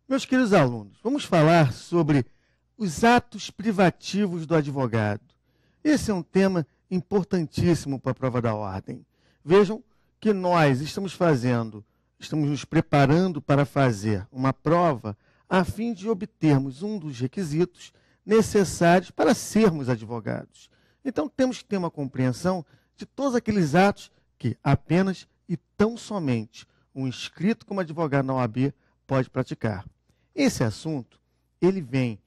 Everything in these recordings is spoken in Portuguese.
Meus queridos alunos, vamos falar sobre os atos privativos do advogado. Esse é um tema importantíssimo para a prova da ordem. Vejam que nós estamos nos preparando para fazer uma prova a fim de obtermos um dos requisitos necessários para sermos advogados. Então temos que ter uma compreensão de todos aqueles atos que apenas e tão somente um inscrito como advogado na OAB pode praticar. Esse assunto, ele vem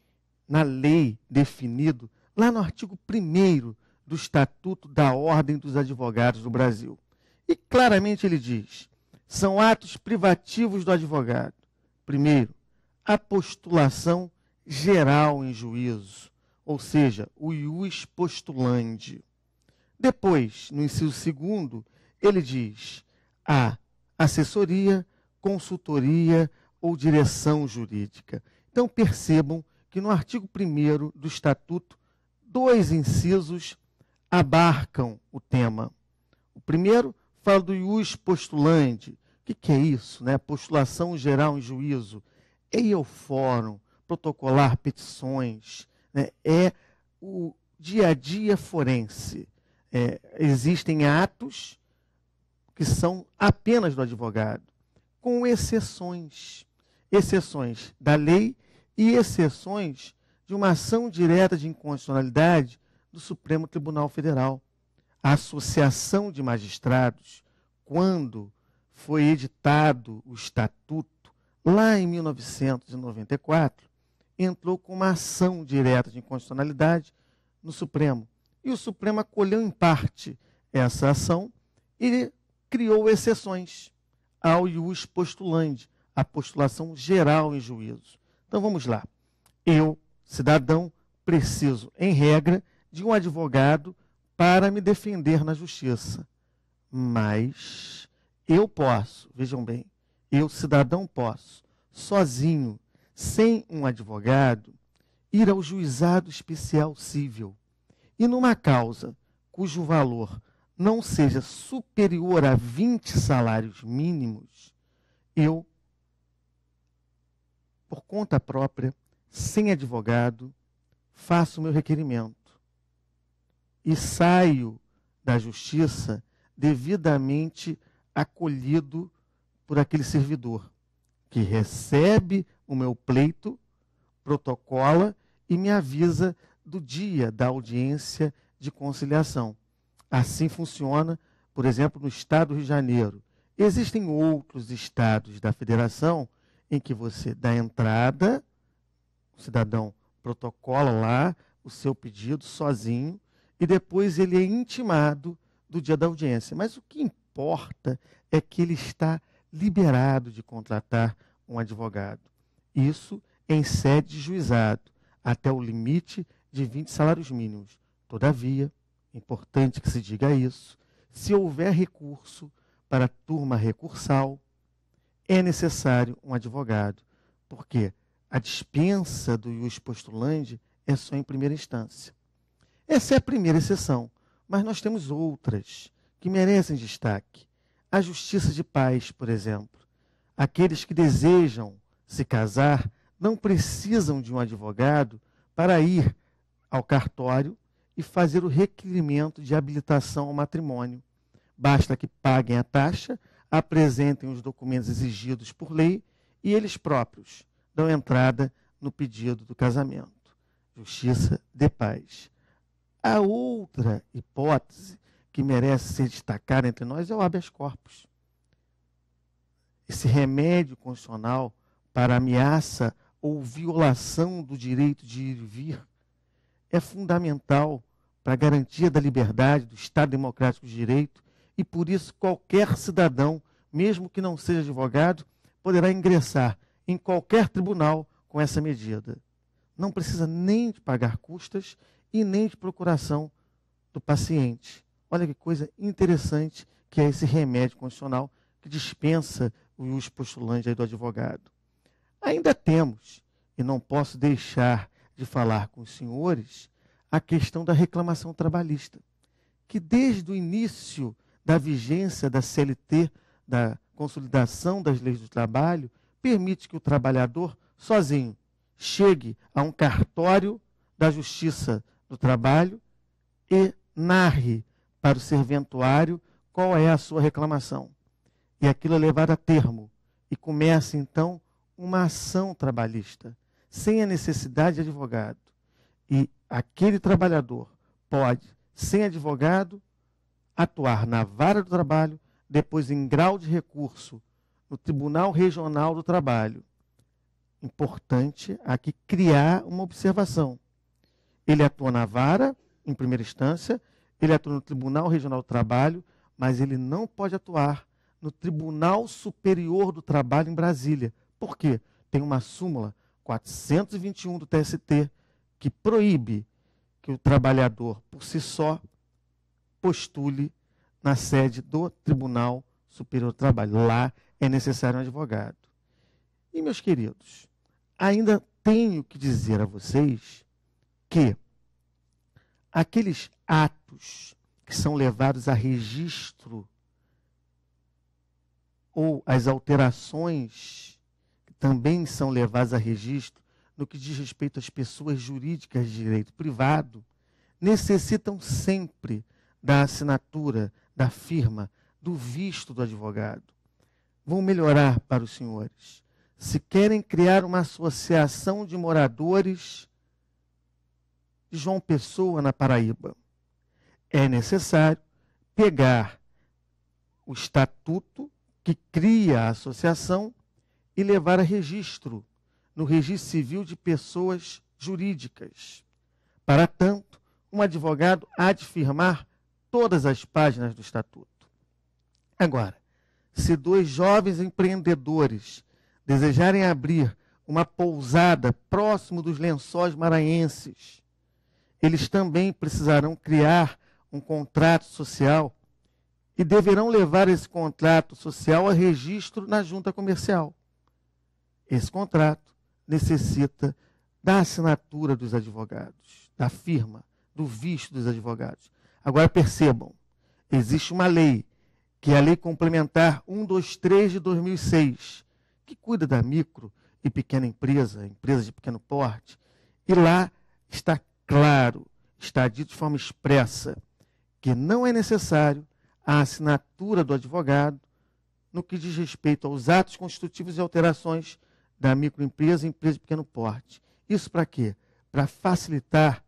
na lei definido lá no artigo 1º do Estatuto da Ordem dos Advogados do Brasil. E claramente ele diz, são atos privativos do advogado. Primeiro, a postulação geral em juízo, ou seja, o ius postulandi. Depois, no inciso 2º, ele diz a assessoria, consultoria ou direção jurídica. Então percebam que no artigo 1º do Estatuto, 2 incisos abarcam o tema. O primeiro fala do ius postulandi. O que é isso? Postulação geral em juízo. É ir ao fórum, protocolar petições, é o dia a dia forense. Existem atos que são apenas do advogado, com exceções da lei e exceções de uma ação direta de inconstitucionalidade do Supremo Tribunal Federal. A Associação de Magistrados, quando foi editado o Estatuto, lá em 1994, entrou com uma ação direta de inconstitucionalidade no Supremo. E o Supremo acolheu em parte essa ação e criou exceções ao ius postulandi, a postulação geral em juízo. Então vamos lá. Eu, cidadão, preciso, em regra, de um advogado para me defender na justiça. Mas eu posso, vejam bem, eu, cidadão, posso, sozinho, sem um advogado, ir ao juizado especial cível e numa causa cujo valor não seja superior a 20 salários mínimos, eu, por conta própria, sem advogado, faço o meu requerimento e saio da justiça devidamente acolhido por aquele servidor que recebe o meu pleito, protocola e me avisa do dia da audiência de conciliação. Assim funciona, por exemplo, no estado do Rio de Janeiro. Existem outros estados da federação em que você dá entrada, o cidadão protocola lá o seu pedido sozinho e depois ele é intimado do dia da audiência. Mas o que importa é que ele está liberado de contratar um advogado. Isso em sede de juizado, até o limite de 20 salários mínimos. Todavia, importante que se diga isso, se houver recurso para a turma recursal, é necessário um advogado, porque a dispensa do ius postulandi é só em primeira instância. Essa é a primeira exceção, mas nós temos outras que merecem destaque. A justiça de paz, por exemplo. Aqueles que desejam se casar não precisam de um advogado para ir ao cartório e fazer o requerimento de habilitação ao matrimônio. Basta que paguem a taxa, apresentem os documentos exigidos por lei e eles próprios dão entrada no pedido do casamento. Justiça de paz. A outra hipótese que merece ser destacada entre nós é o habeas corpus. Esse remédio constitucional para ameaça ou violação do direito de ir e vir é fundamental para a garantia da liberdade, do Estado Democrático de Direito, e por isso qualquer cidadão, mesmo que não seja advogado, poderá ingressar em qualquer tribunal com essa medida. Não precisa nem de pagar custas e nem de procuração do paciente. Olha que coisa interessante que é esse remédio constitucional que dispensa o ius postulandi do advogado. Ainda temos, e não posso deixar de falar com os senhores, a questão da reclamação trabalhista, que desde o início da vigência da CLT, da consolidação das leis do trabalho, permite que o trabalhador sozinho. Chegue a um cartório da Justiça do Trabalho e narre para o serventuário qual é a sua reclamação. E aquilo é levado a termo. E começa, então, uma ação trabalhista, sem a necessidade de advogado. E aquele trabalhador pode, sem advogado, atuar na vara do trabalho, depois em grau de recurso no Tribunal Regional do Trabalho. Importante aqui criar uma observação. Ele atua na vara, em primeira instância, ele atua no Tribunal Regional do Trabalho, mas ele não pode atuar no Tribunal Superior do Trabalho em Brasília. Por quê? Tem uma súmula 421 do TST que proíbe que o trabalhador, por si só, postule na sede do Tribunal Superior do Trabalho. Lá é necessário um advogado. E, meus queridos, ainda tenho que dizer a vocês que aqueles atos que são levados a registro ou as alterações que também são levadas a registro no que diz respeito às pessoas jurídicas de direito privado, necessitam sempre da assinatura, da firma, do visto do advogado. Vou melhorar para os senhores. Se querem criar uma associação de moradores de João Pessoa, na Paraíba, é necessário pegar o estatuto que cria a associação e levar a registro, no Registro Civil de Pessoas Jurídicas. Para tanto, um advogado há de firmar todas as páginas do estatuto. Agora, se dois jovens empreendedores desejarem abrir uma pousada próximo dos Lençóis Maranhenses, eles também precisarão criar um contrato social e deverão levar esse contrato social a registro na junta comercial. Esse contrato necessita da assinatura dos advogados, da firma, do visto dos advogados. Agora percebam, existe uma lei, que é a Lei Complementar 123 de 2006, que cuida da micro e pequena empresa, empresas de pequeno porte, e lá está claro, está dito de forma expressa, que não é necessário a assinatura do advogado no que diz respeito aos atos constitutivos e alterações da microempresa e empresa de pequeno porte. Isso para quê? Para facilitar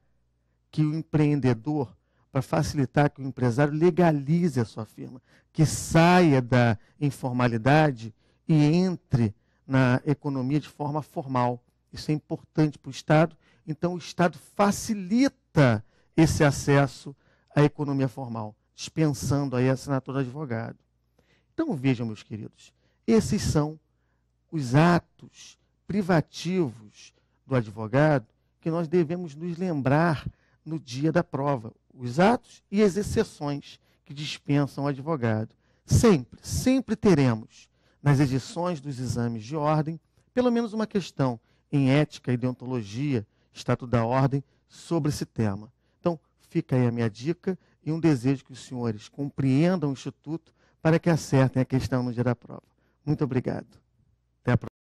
que o empreendedor, para facilitar que o empresário legalize a sua firma, que saia da informalidade e entre na economia de forma formal. Isso é importante para o Estado. Então, o Estado facilita esse acesso à economia formal, dispensando aí a assinatura do advogado. Então, vejam, meus queridos, esses são os atos privativos do advogado que nós devemos nos lembrar no dia da prova. Os atos e as exceções que dispensam o advogado. Sempre teremos, nas edições dos exames de ordem, pelo menos uma questão em ética e deontologia, Estatuto da Ordem, sobre esse tema. Então, fica aí a minha dica e um desejo que os senhores compreendam o Instituto para que acertem a questão no dia da prova. Muito obrigado. Até a próxima.